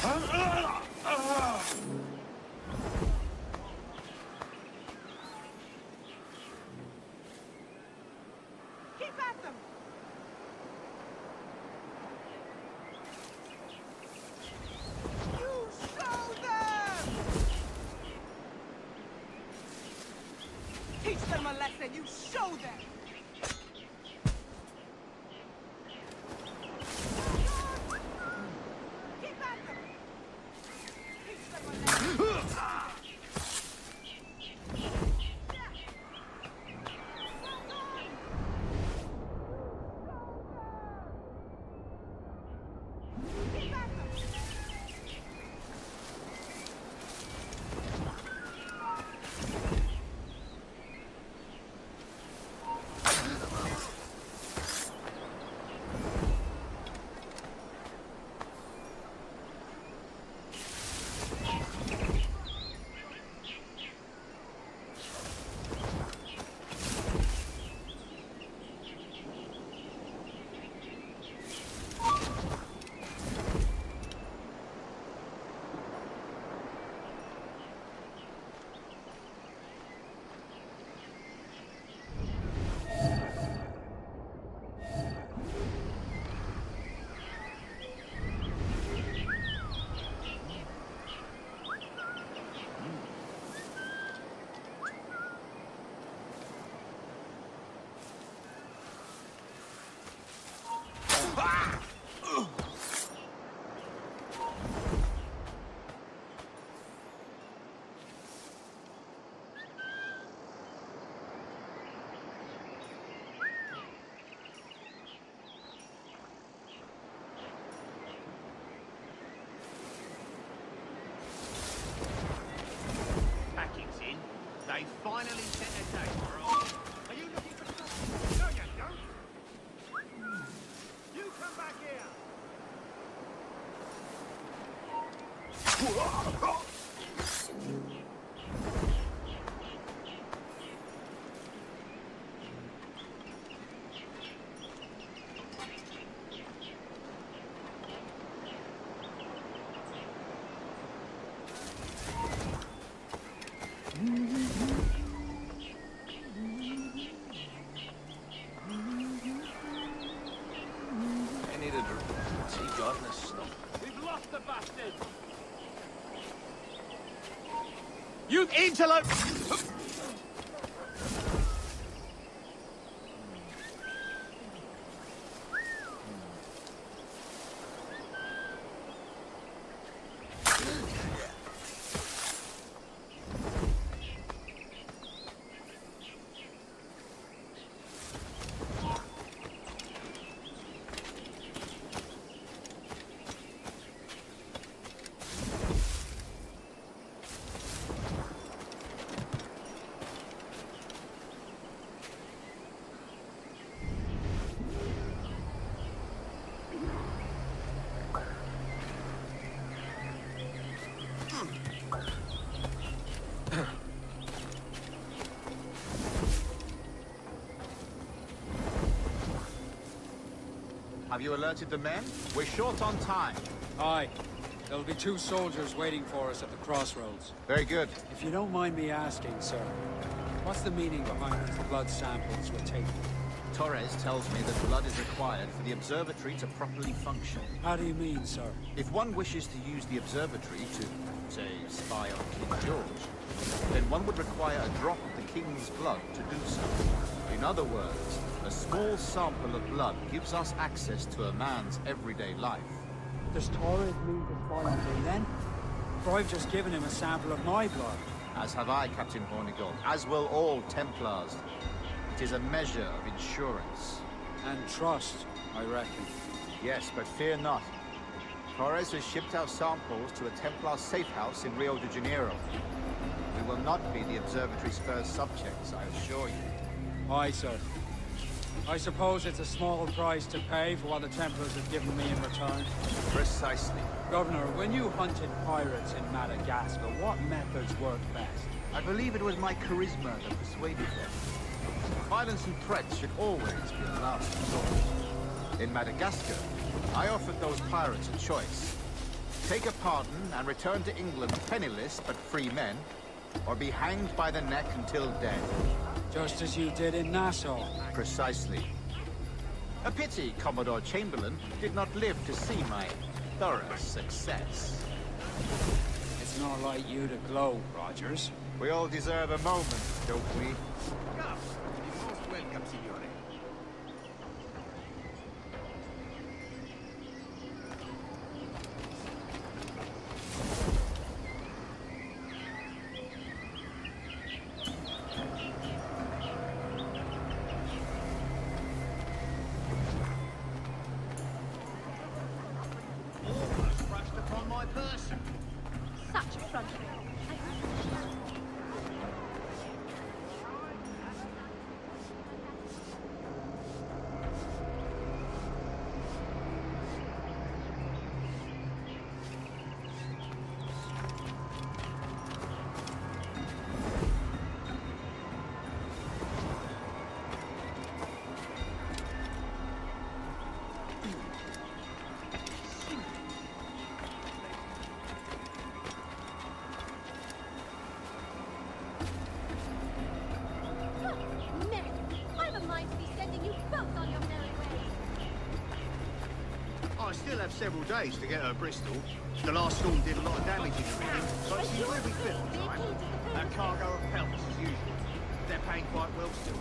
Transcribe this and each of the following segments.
Keep at them! You show them! Teach them a lesson, you show them! Keep at them! Teach them a lesson! Keep at them! They finally set a date, alright? Are you looking for trouble? No, you don't. You come back here. I need a drink. Tea gardener stop. We've lost the bastard. You interlope! Have you alerted the men? We're short on time. Aye. There'll be 2 soldiers waiting for us at the crossroads. Very good. If you don't mind me asking, sir, what's the meaning behind these blood samples we're taking? Torres tells me that blood is required for the observatory to properly function. How do you mean, sir? If one wishes to use the observatory to, say, spy on King George, then one would require a drop of the King's blood to do so. In other words, a small sample of blood gives us access to a man's everyday life. Does Torres mean to spy on me then? For I've just given him a sample of my blood. As have I, Captain Hornigold, as will all Templars. It is a measure of insurance. And trust, I reckon. Yes, but fear not. Torres has shipped our samples to a Templar safe house in Rio de Janeiro. We will not be the observatory's first subjects, I assure you. Aye, sir. I suppose it's a small price to pay for what the Templars have given me in return. Precisely. Governor, when you hunted pirates in Madagascar, what methods worked best? I believe it was my charisma that persuaded them. Violence and threats should always be a last resort. In Madagascar, I offered those pirates a choice. take a pardon and return to England penniless but free men, or be hanged by the neck until dead. Just as you did in Nassau. Precisely. A pity Commodore Chamberlain did not live to see my thorough success. It's not like you to gloat, Rogers. We all deserve a moment, don't we? Come, you're most welcome, signore. Almost rushed upon my person. Such effrontery. Merry, I've a mind to be sending you both on your merry way. I still have several days to get her Bristol. The last storm did a lot of damage in the region, so it's where we fit on time. A cargo of pelts as usual. They're paying quite well still.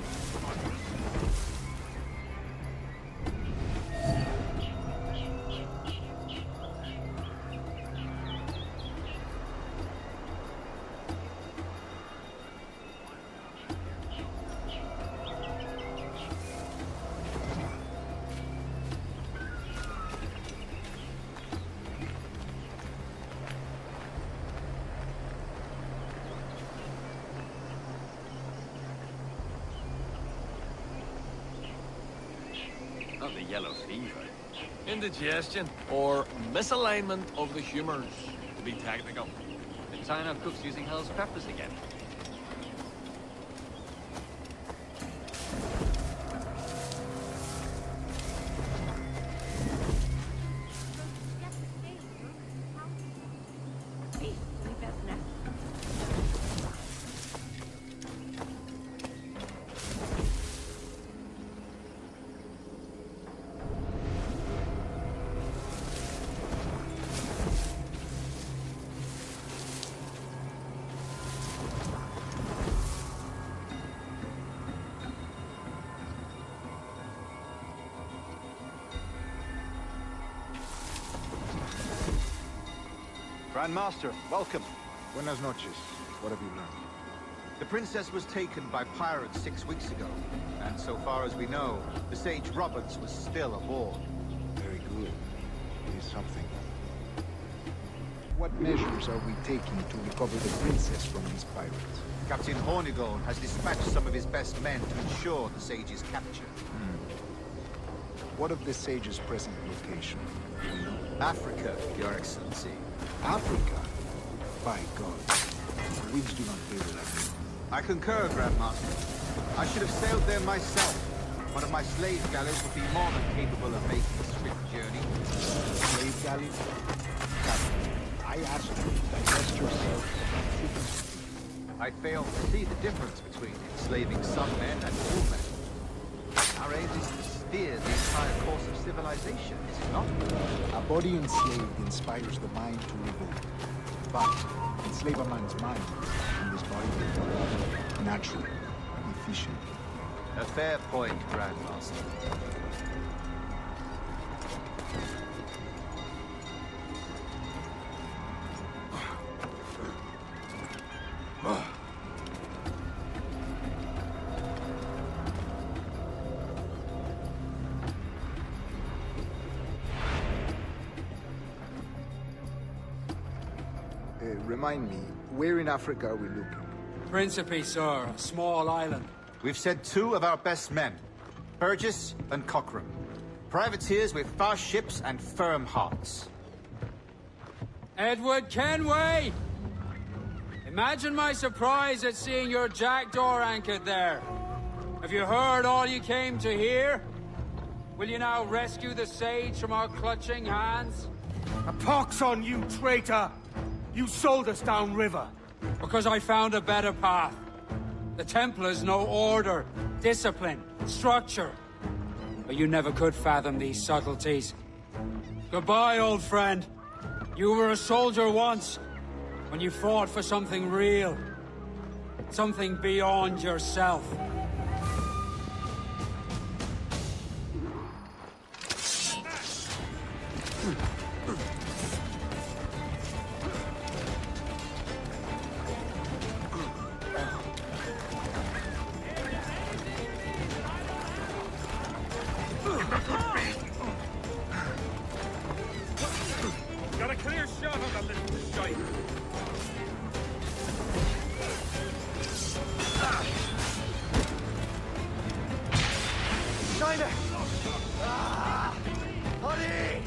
Not the yellow fever. Indigestion or misalignment of the humors, to be technical. The China cook's using hell's peppers again. Beastly business. Grandmaster, welcome. Buenas noches. What have you learned? The princess was taken by pirates 6 weeks ago, and so far as we know, the sage Roberts was still aboard. Very good. It is something. What measures are we taking to recover the princess from these pirates? Captain Hornigold has dispatched some of his best men to ensure the sage's capture. What of the sage's present location? Do we know? Africa, Your Excellency. Africa? By God. Winds do not favor that. I concur, Grandmaster. I should have sailed there myself. One of my slave galleys would be more than capable of making the swift journey. Slave galley? Captain, I asked you to divest yourself of I fail to see the difference between enslaving some men and all men. Our aim is to steer the entire course of civilization, is it not? A body enslaved inspires the mind to revolt. But enslave a man's mind, and his body will follow. Naturally, efficient. A fair point, Grandmaster. Remind me, where in Africa are we looking? Principe, sir, a small island. We've sent 2 of our best men, Burgess and Cochrane. Privateers with fast ships and firm hearts. Edward Kenway! Imagine my surprise at seeing your jackdaw anchored there. Have you heard all you came to hear? Will you now rescue the sage from our clutching hands? A pox on you, traitor! You sold us downriver. Because I found a better path. The Templars know order, discipline, structure. But you never could fathom these subtleties. Goodbye, old friend. You were a soldier once, when you fought for something real. Something beyond yourself. Got a clear shot on the little shite. China! Honey!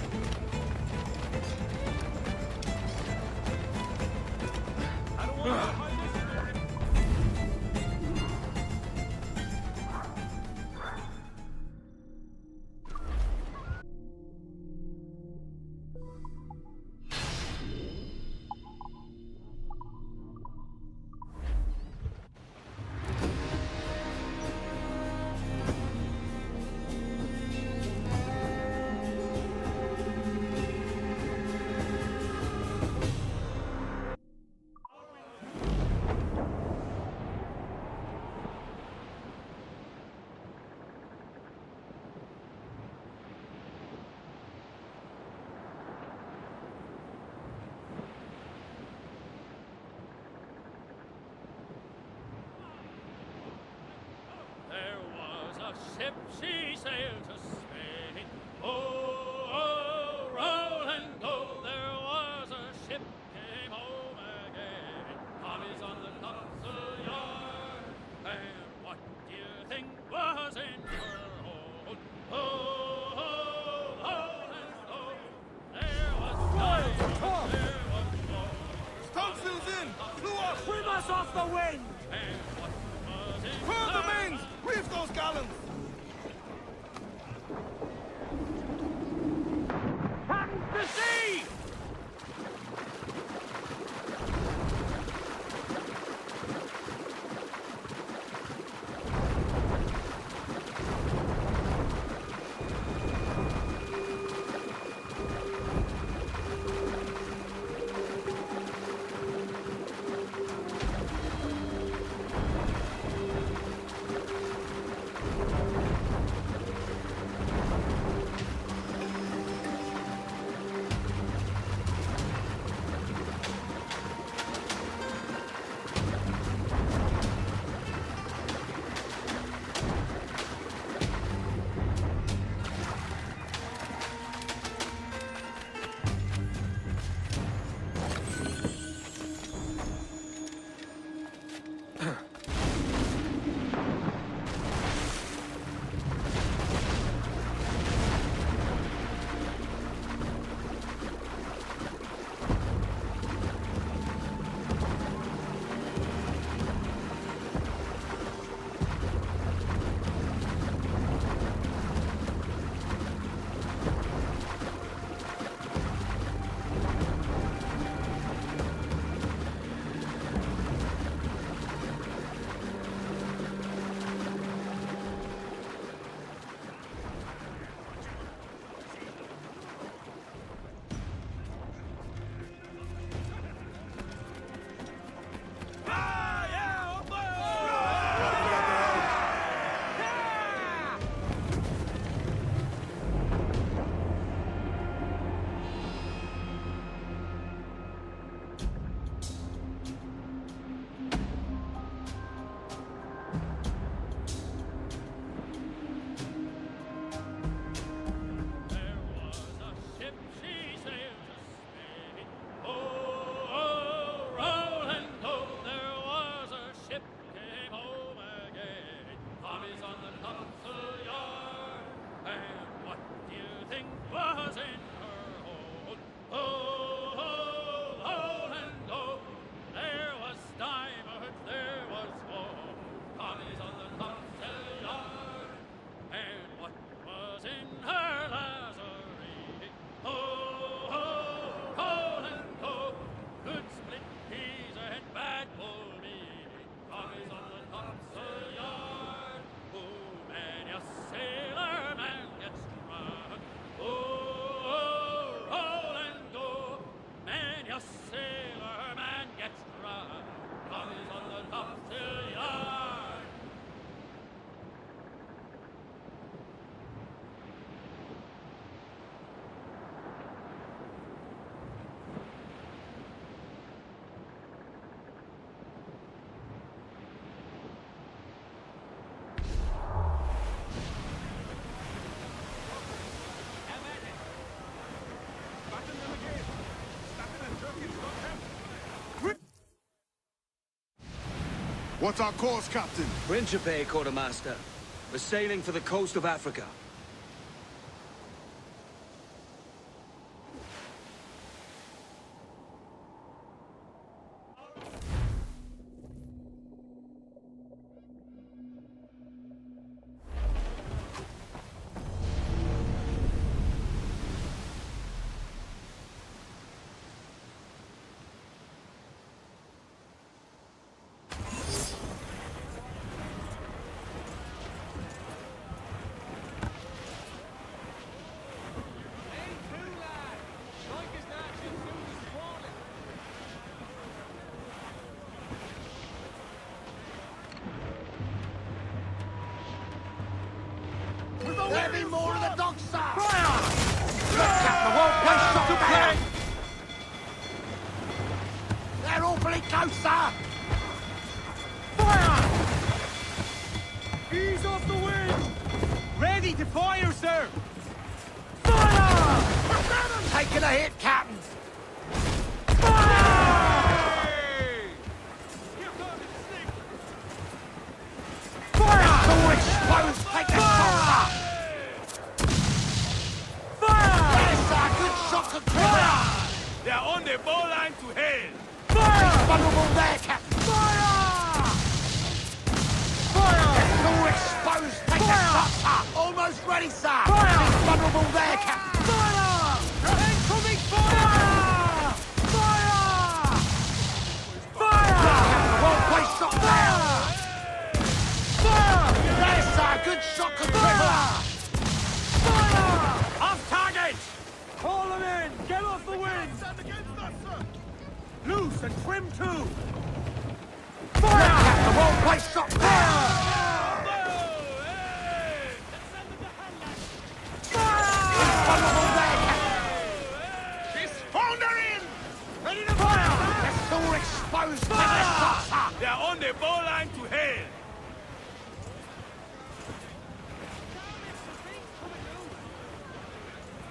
There was a ship, she sailed to Spain. Oh, roll and go. There was a ship, came home again. Tommy's on the topsail yard. And what do you think was in her hold? Oh, roll and go. There was Tom! There was woe. Topsail's in! Blew off! Swim us off the wind! And what was in Furl the her mains! Reef those gallants! Hands to sea! What's our course, Captain? Principe, Quartermaster. We're sailing for the coast of Africa. There be more of the dogs, sir! Captain, won't waste shot down! They're awfully close, sir! Fire! Ease off the wind! Ready to fire, sir! Fire! Taking a hit, Captain! All exposed! Take the shot, sir! Yes, sir! Good shot, good fire! They're on the ball line to hell! Vulnerable there, Captain! It's all exposed! Take the shot, sir! Almost ready, sir! It's vulnerable there, Captain! Incoming fire! Well placed shot there! Yes, sir! Good shot, good fire! Off target! Call them in! Get off the wind! Loose and trim too! Well placed shot there! It's vulnerable there, Captain! Founder in! Ready to Fire! It's all exposed! Take the shot, sir! They're on the ball line to hell!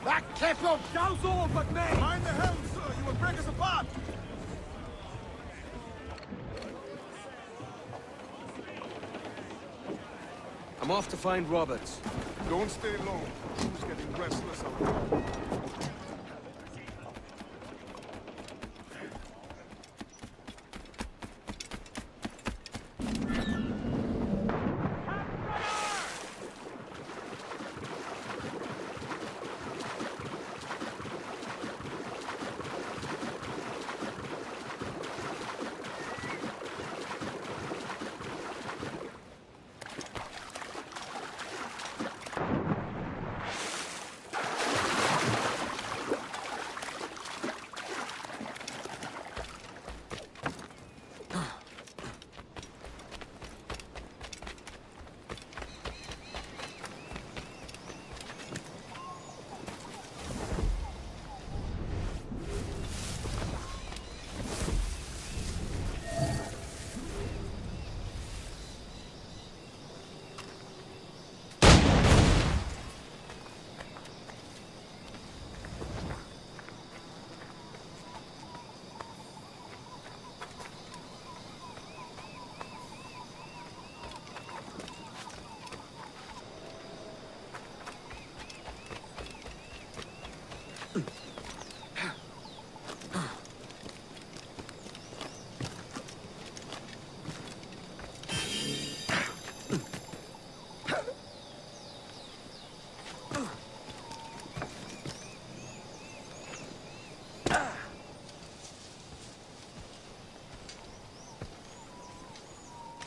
Back careful! Douse all but me! Mind the helm, sir! You will break us apart! I'm off to find Roberts. Don't stay long. Who's getting restless out there?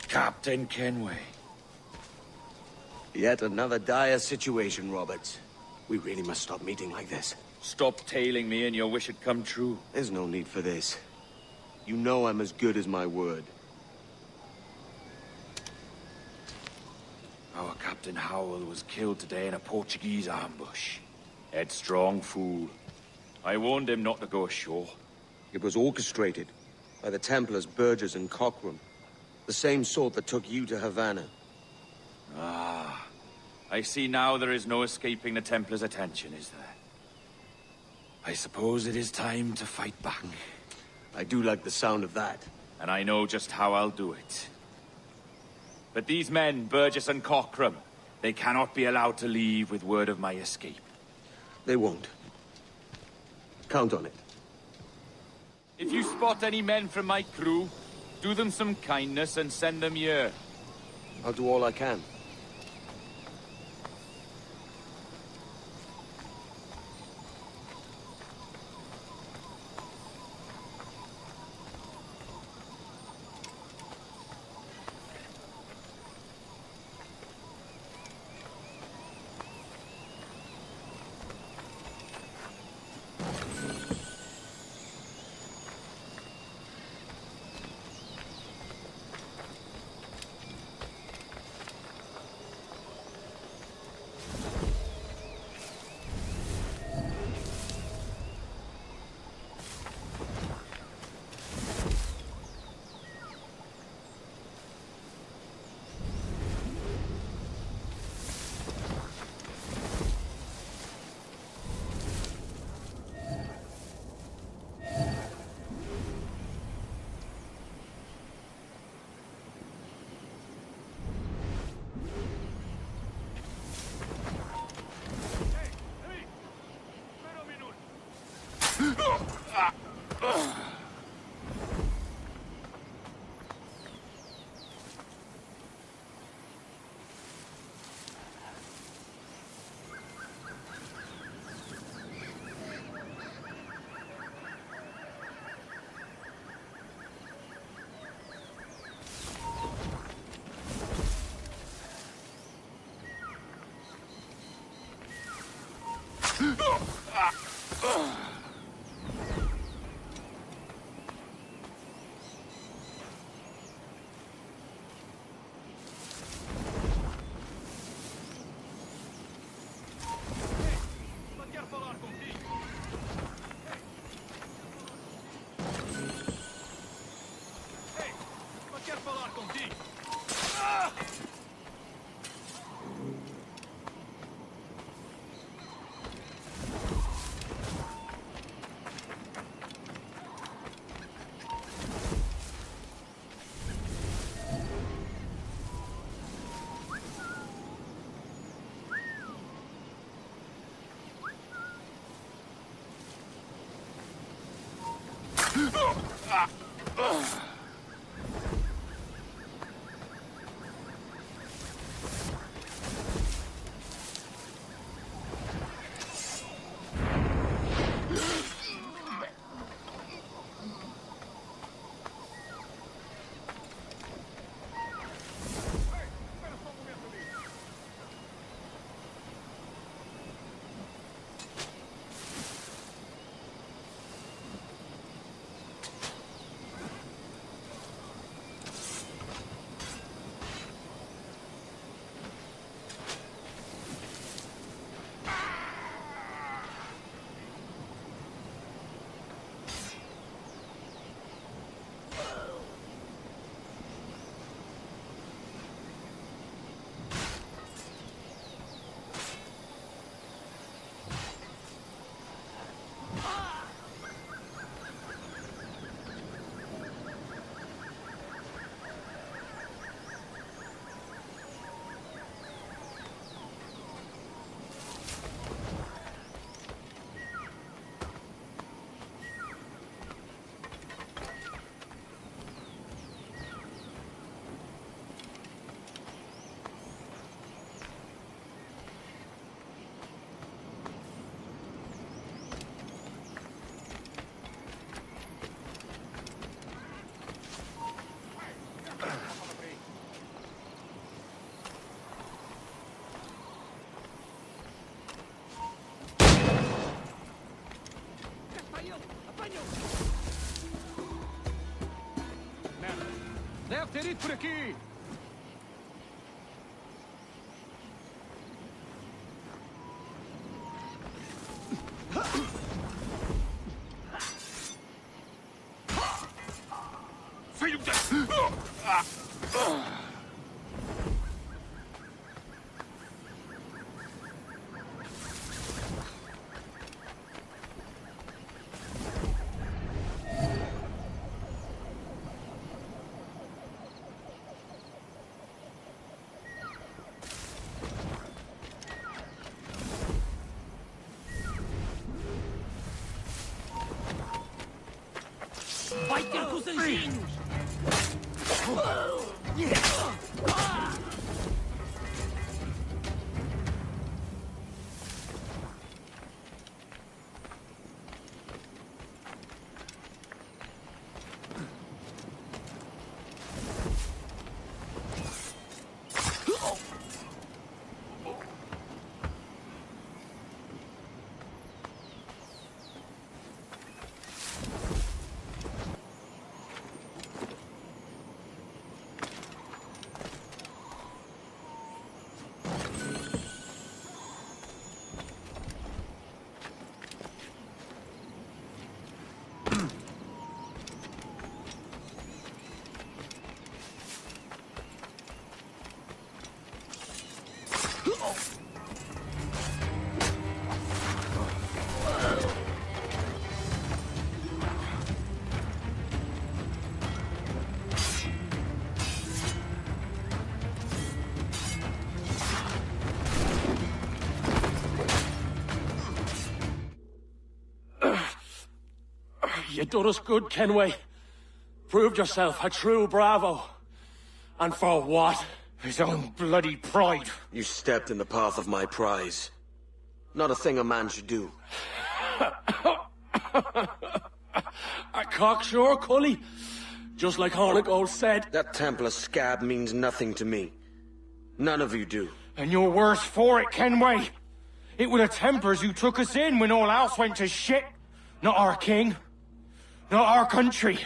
Captain Kenway. Yet another dire situation, Roberts. We really must stop meeting like this. Stop tailing me and your wish had come true. There's no need for this. You know I'm as good as my word. Our Captain Howell was killed today in a Portuguese ambush. Headstrong fool. I warned him not to go ashore. It was orchestrated by the Templars Burgess and Cockram. The same sort that took you to Havana. Ah, I see now there is no escaping the Templars' attention, is there? I suppose it is time to fight back. I do like the sound of that. And I know just how I'll do it. But these men, Burgess and Cockram, they cannot be allowed to leave with word of my escape. They won't. Count on it. If you spot any men from my crew, do them some kindness and send them here. I'll do all I can. Deve ter ido por aqui! Filho de... You done us good, Kenway. Proved yourself a true bravo. And for what? His own bloody pride. You stepped in the path of my prize. Not a thing a man should do. A cocksure, Cully. Just like Hornigold said. That Templar scab means nothing to me. None of you do. And you're worse for it, Kenway. It were the Templars who took us in when all else went to shit. Not our king. Not our country.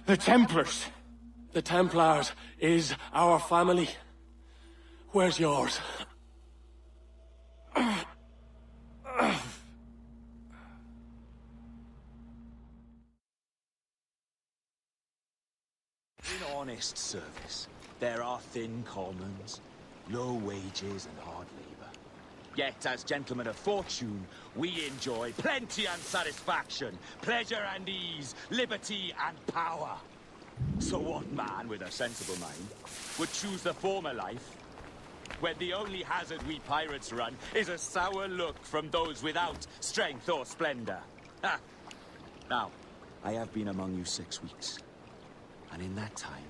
The Templars. The Templars is our family. Where's yours? In honest service, there are thin commons, low wages and hard labour. Yet, as gentlemen of fortune, we enjoy plenty and satisfaction, pleasure and ease, liberty and power. So what man with a sensible mind would choose the former life, when the only hazard we pirates run is a sour look from those without strength or splendor? Ha! Now, I have been among you 6 weeks, and in that time,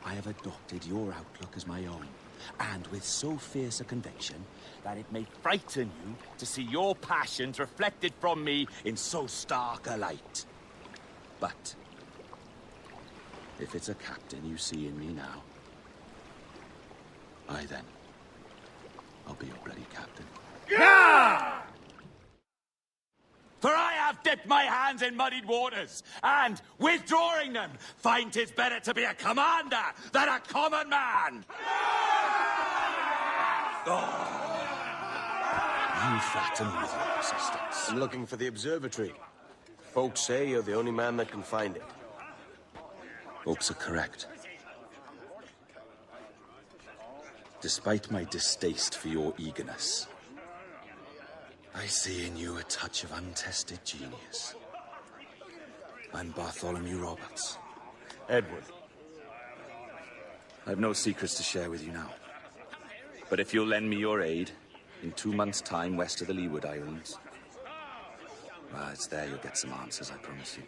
I have adopted your outlook as my own, and with so fierce a conviction that it may frighten you to see your passions reflected from me in so stark a light. But if it's a captain you see in me now, then, I'll be your bloody captain. Yeah! For I have dipped my hands in muddied waters, and, withdrawing them, find 'tis better to be a commander than a common man! Oh. You flatter me with your persistence. I'm looking for the observatory. Folks say you're the only man that can find it. Folks are correct. Despite my distaste for your eagerness, I see in you a touch of untested genius. I'm Bartholomew Roberts. Edward. I've no secrets to share with you now. But if you'll lend me your aid, in 2 months' time west of the Leeward Islands, well, it's there you'll get some answers, I promise you.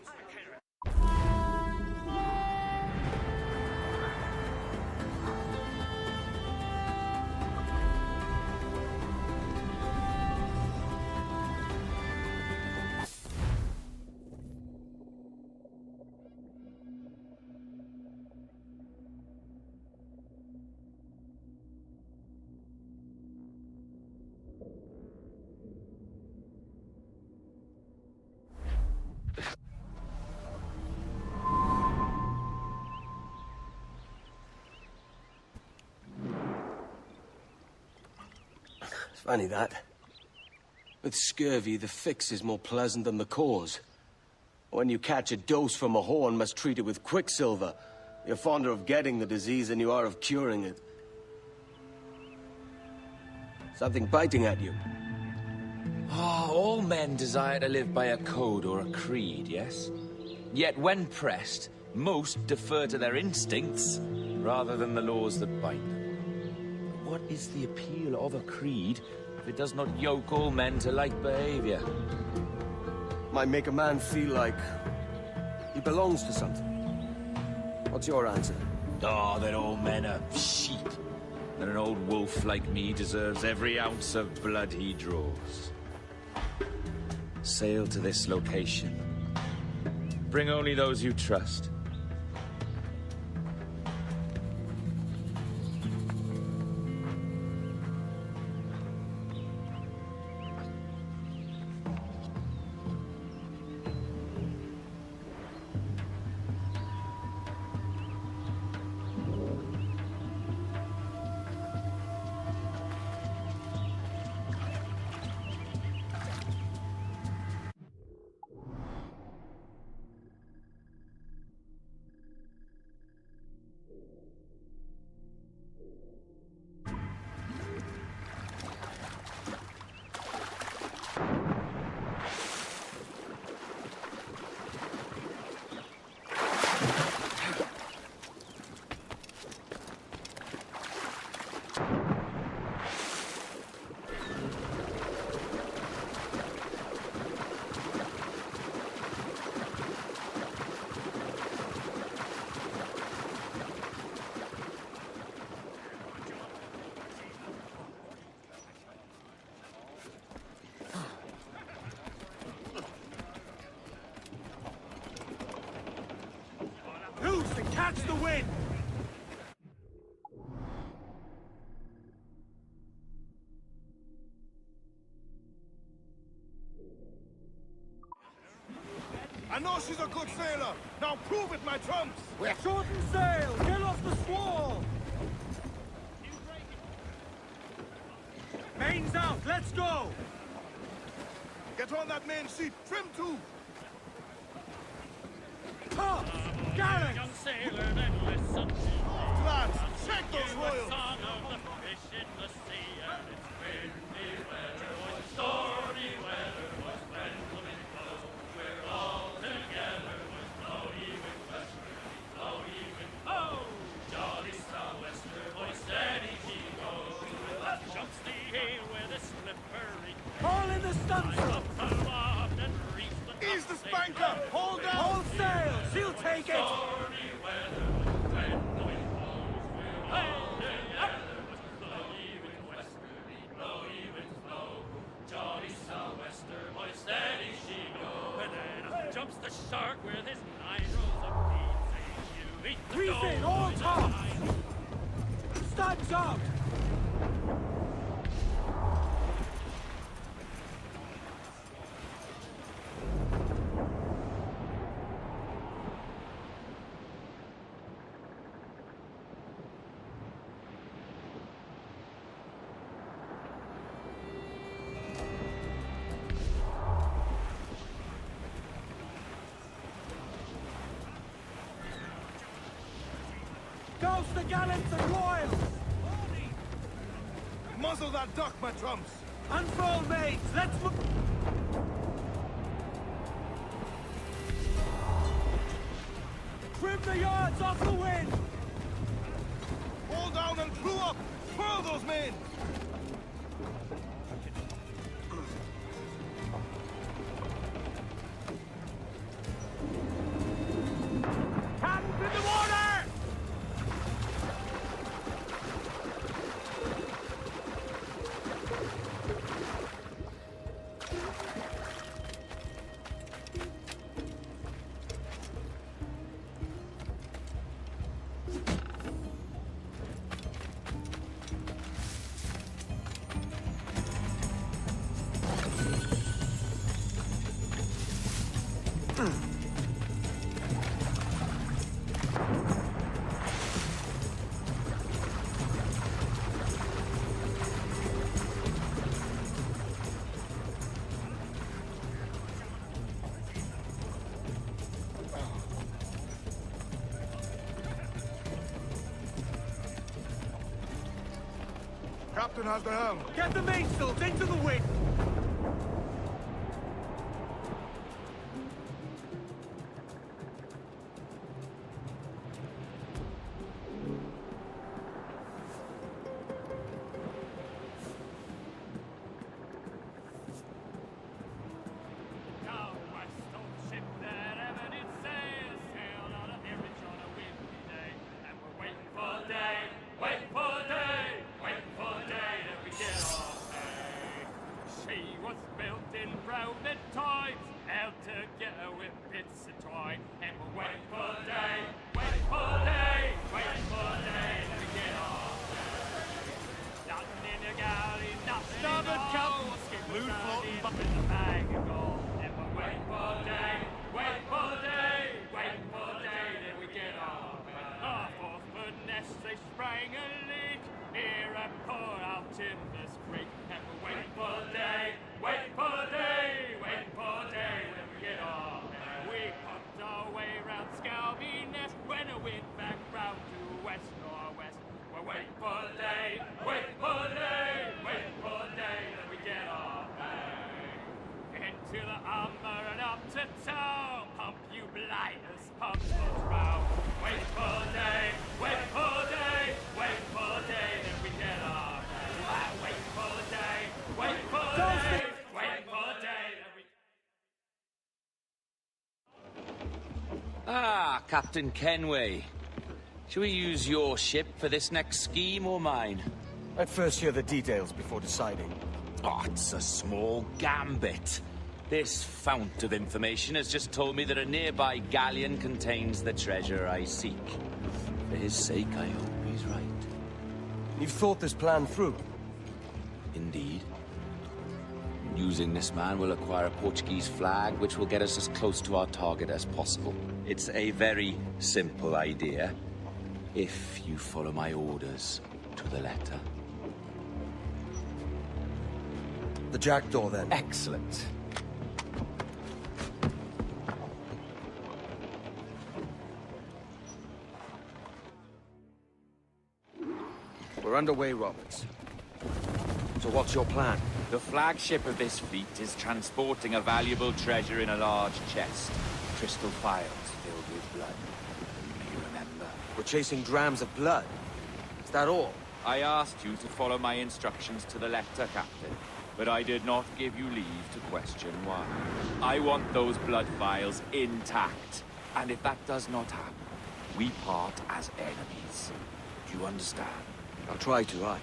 Funny that. With scurvy, the fix is more pleasant than the cause. When you catch a dose from a horn, must treat it with quicksilver. You're fonder of getting the disease than you are of curing it. Something biting at you. Ah, all men desire to live by a code or a creed, yes? Yet when pressed, most defer to their instincts rather than the laws that bind them. What is the appeal of a creed if it does not yoke all men to like behavior? Might make a man feel like He belongs to something. What's your answer? Oh, that all men are sheep. And an old wolf like me deserves every ounce of blood he draws. Sail to this location. Bring only those you trust. Loose and catch the wind! I know she's a good sailor. Now prove it, my trumps! We're shorten sail! Get off the squall! Main's out! Let's go! Get on that main sheet. Trim to! Tops! Gallants! Young sailor, then listen to me. Lads, check those You royals! son of the fish in the sea, and it's windy weather, boys, stormy weather, boys, pendulum blows. We're all together, boys, blowy wind westward, blowy wind, oh! Jolly sou'wester, boys, steady she goes. Jumps the hay with a slippery. All in the stunsail! Up aloft and reef the Ease the spanker! Hold down! Hold sail! She'll take it! stormy weather, when the wind blows, we're all together, boys, blowy wind westerly, blowy winds blow. Jolly sou'wester, boys, steady she goes. And then up jumps the shark with his 9 rows of teeth, saying, you eat the Reef in, all tops! Studs out! Douse the gallants and royals! Muzzle that duck, my trumps! Unfurl mains! Let's look... Trim the yards off the wind! Hold down and crew up! Furl those men! Cannons in the water! Captain has the helm. Get the mainsails into the wind! Now, my stone ship that ever did sail, built in rounded times, held together with bits of twine. And we'll wait for day, wait for day, wait for day to get off. Nothing in the galley, nothing Starboard, in the Captain. hole. Skip Blue the floating sardine in the bag of gold. And we'll wait for day, wait for day, wait for day till we get off. Our fourth foot nest, they sprang a leak. Here and pour out in this creek. And we'll wait for day, wait for day, wait for day till we get off. We pumped our way round Scalby Nest when a wind back round to west northwest. We'll wait for day, wait for day, wait for day till we get off. Into the armor and up to town. Pump you blighters, pump us round. Wait for day, wait for day, wait for day till we get off. Wait for day, wait for day, wait for day till we... Ah, Captain Kenway. Shall we use your ship for this next scheme or mine? I'd first hear the details before deciding. Oh, it's a small gambit. This fount of information has just told me that a nearby galleon contains the treasure I seek. For his sake, I hope he's right. You've thought this plan through? Indeed. Using this man, we'll acquire a Portuguese flag, which will get us as close to our target as possible. It's a very simple idea, if you follow my orders to the letter. The jackdaw, then. Excellent. We're underway, Roberts. So what's your plan? The flagship of this fleet is transporting a valuable treasure in a large chest. Crystal files filled with blood. You may remember. We're chasing drams of blood. Is that all? I asked you to follow my instructions to the letter, Captain, but I did not give you leave to question why. I want those blood vials intact, and if that does not happen, we part as enemies. Do you understand? I'll try to, aye.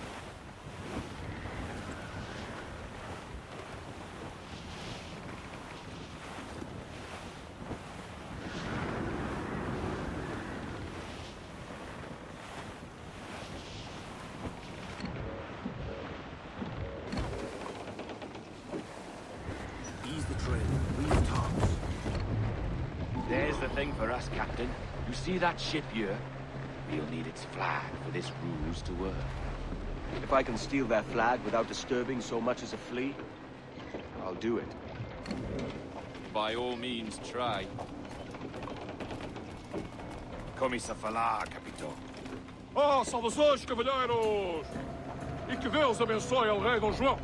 Ease the trail. Leave tops. There's the thing for us, Captain. You see that ship here? We'll need its flag for this ruse to work. If I can steal their flag without disturbing so much as a flea, I'll do it. By all means, try. Come-se a falar, Capitão. Oh, saudações, cavalheiros! E que Deus abençoe o rei Dom João.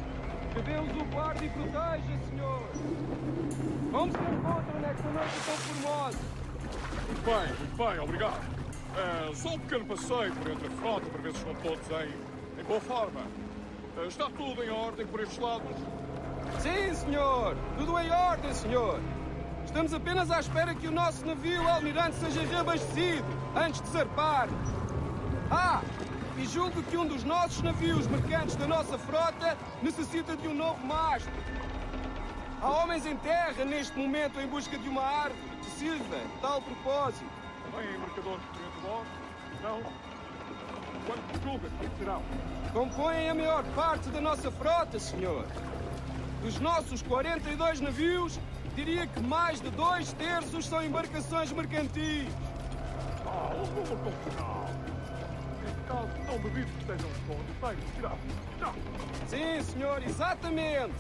Que Deus o guarde e proteja, senhor. Como se encontram nesta noite tão formosa? Muito bem, obrigado. Só um pequeno passeio por entre a frota para ver se estão todos em boa forma. Está tudo em ordem por estes lados? Sim, senhor. Tudo em ordem, senhor. Estamos apenas à espera que o nosso navio almirante seja reabastecido antes de zarpar. Ah, e julgo que um dos nossos navios mercantes da nossa frota necessita de um novo mastro. Há homens em terra neste momento em busca de uma árvore que sirva de tal propósito. Tem mercadores por entre vós? Não? Quantos julgas que serão? Compõem a maior parte da nossa frota, senhor. Dos nossos 42 navios, diria que mais de 2/3 são embarcações mercantis. O número convencional. Neste caso, não duvido que estejam com de tirar. Já! Sim, senhor, exatamente.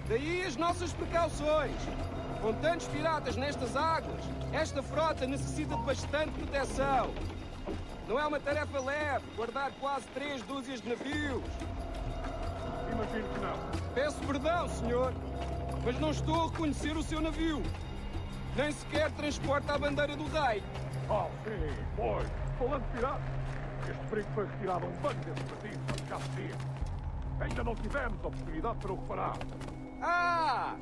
Daí as nossas precauções. Com tantos piratas nestas águas, esta frota necessita de bastante proteção. Não é uma tarefa leve guardar quase 3 dúzias de navios. Imagino que não. Peço perdão, senhor, mas não estou a reconhecer o seu navio. Nem sequer transporta a bandeira do rei. Sim, pois. Falando de piratas, este perigo foi retirado a um banco desse partido há escassos dias. Ainda não tivemos oportunidade para o reparar. Ah!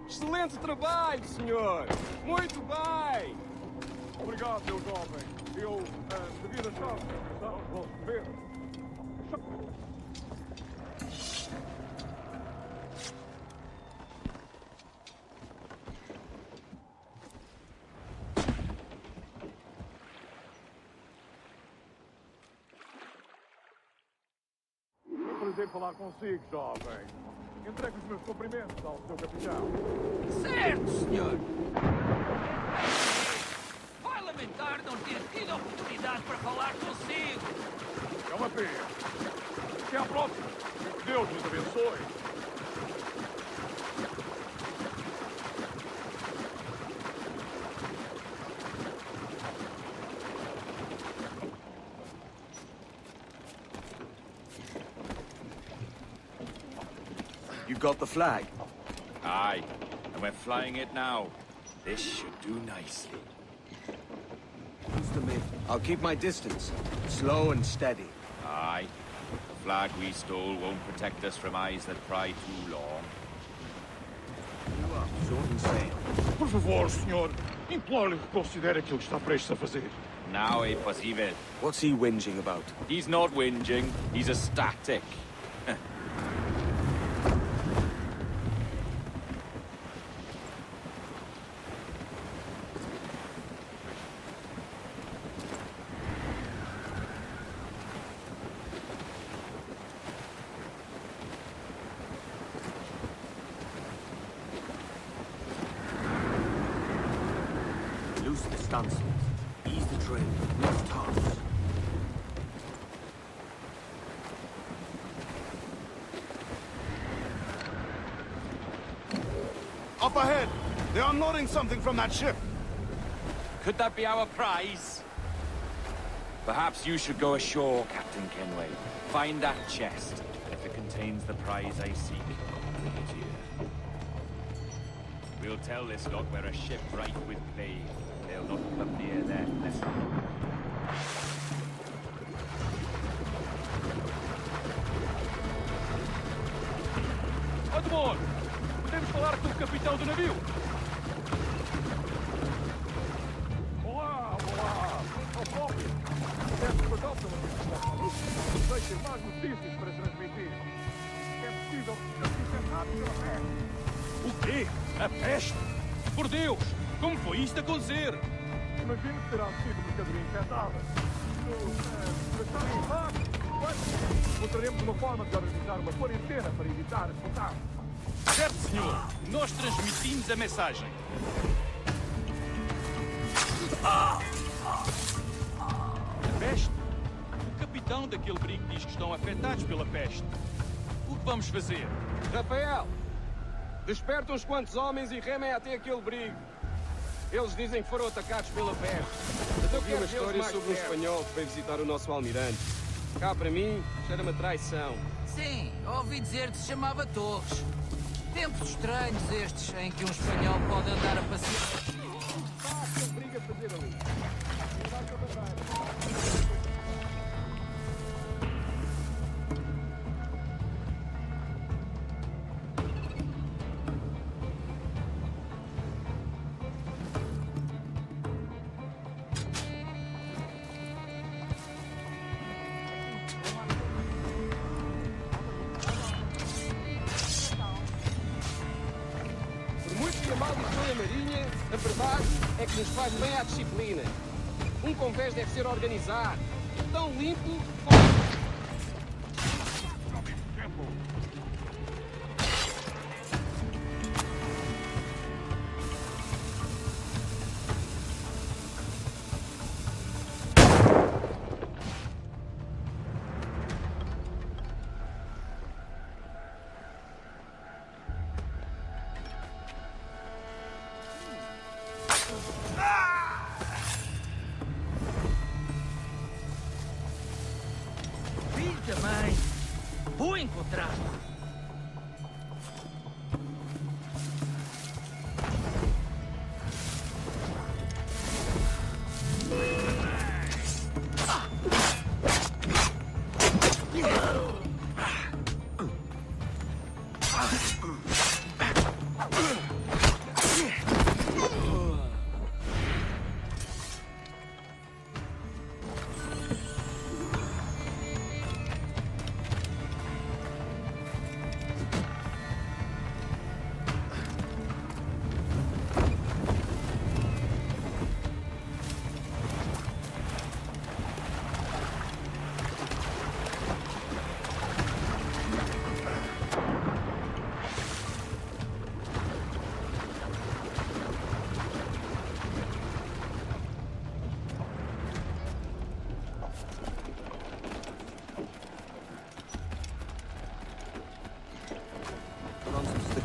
Excelente trabalho, senhor! Muito bem! Obrigado, meu jovem. Eu devia deixar de aos vossos deveres. prazer falar consigo, jovem. Entregue os meus cumprimentos ao seu capitão. Certo, senhor. Vai lamentar não ter tido a oportunidade para falar consigo. É uma pena. Até à próxima. Que Deus nos abençoe. You got the flag? Aye, and we're flying it now. This should do nicely. Who's the mid? I'll keep my distance. Slow and steady. Aye. The flag we stole won't protect us from eyes that pry too long. You up, short and sail. Por favor, senhor. Imploro-lhe que considere aquilo que está prestes a fazer. Now é possível. What's he whinging about? He's not whinging, he's ecstatic. Loose the stunsails. Ease the train. Lift tops. Up ahead! They are unloading something from that ship! Could that be our prize? Perhaps you should go ashore, Captain Kenway. Find that chest. If it contains the prize I seek, bring it here. We'll tell this lot we're a ship rife with plague. They'll not come near that vessel. Admon! Podemos falar com o capitão do navio? Olá, olá! Ao próprio! Peço perdão pela minha não sei ter mais notícias para transmitir. É possível que seja afetado pela peste. O quê? A peste? Por Deus! Como foi isto acontecer? Imagino que terá sido mercadoria infectada. Está em impacto. Encontraremos uma forma de organizar uma quarentena para evitar esse contato. Certo, senhor. Nós transmitimos a mensagem. A peste? O capitão daquele brinco diz que estão afetados pela peste. O que vamos fazer? Rafael, desperta uns quantos homens e remem até aquele brigo. Eles dizem que foram atacados pela peste. Mas eu quero uma história sobre um espanhol que veio visitar o nosso almirante. Cá para mim, cheira-me a traição. Sim, ouvi dizer que se chamava Torres. Tempos estranhos estes em que um espanhol pode andar a passear. Que briga a fazer ali? A Marinha, a verdade é que nos faz bem à disciplina. Um convés deve ser organizado, tão limpo como... Filho da mãe, vou encontrar-te.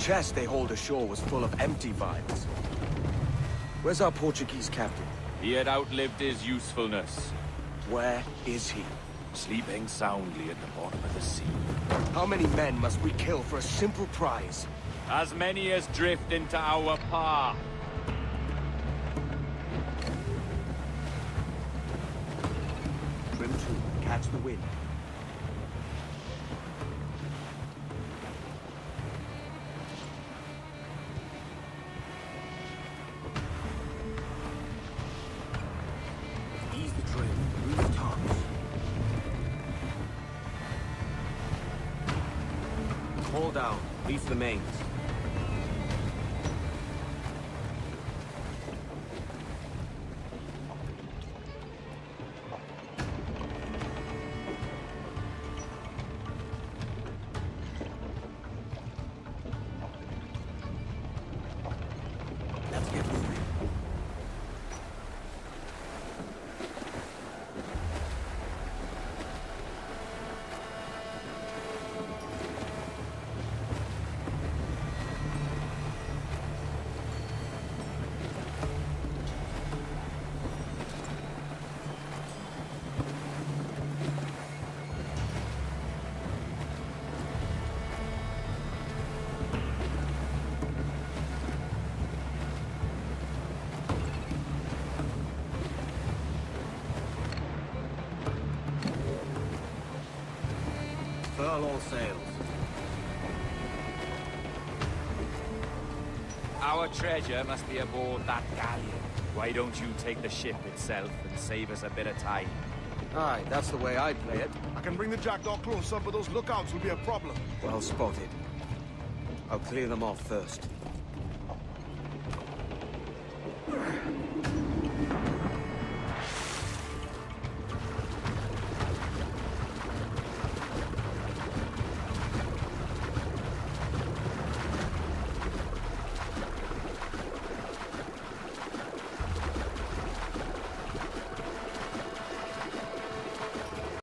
chest they hauled ashore was full of empty vials. Where's our Portuguese captain? He had outlived his usefulness. Where is he? Sleeping soundly at the bottom of the sea. How many men must we kill for a simple prize? As many as drift into our path. Trim to, catch the wind. Ease the trim, move the tops. Hold down, reef the mains. Let's get moving. Furl all sails. Our treasure must be aboard that galleon. Why don't you take the ship itself and save us a bit of time? Aye, that's the way I play it. I can bring the jackdaw closer, but those lookouts will be a problem. Well spotted. I'll clear them off first.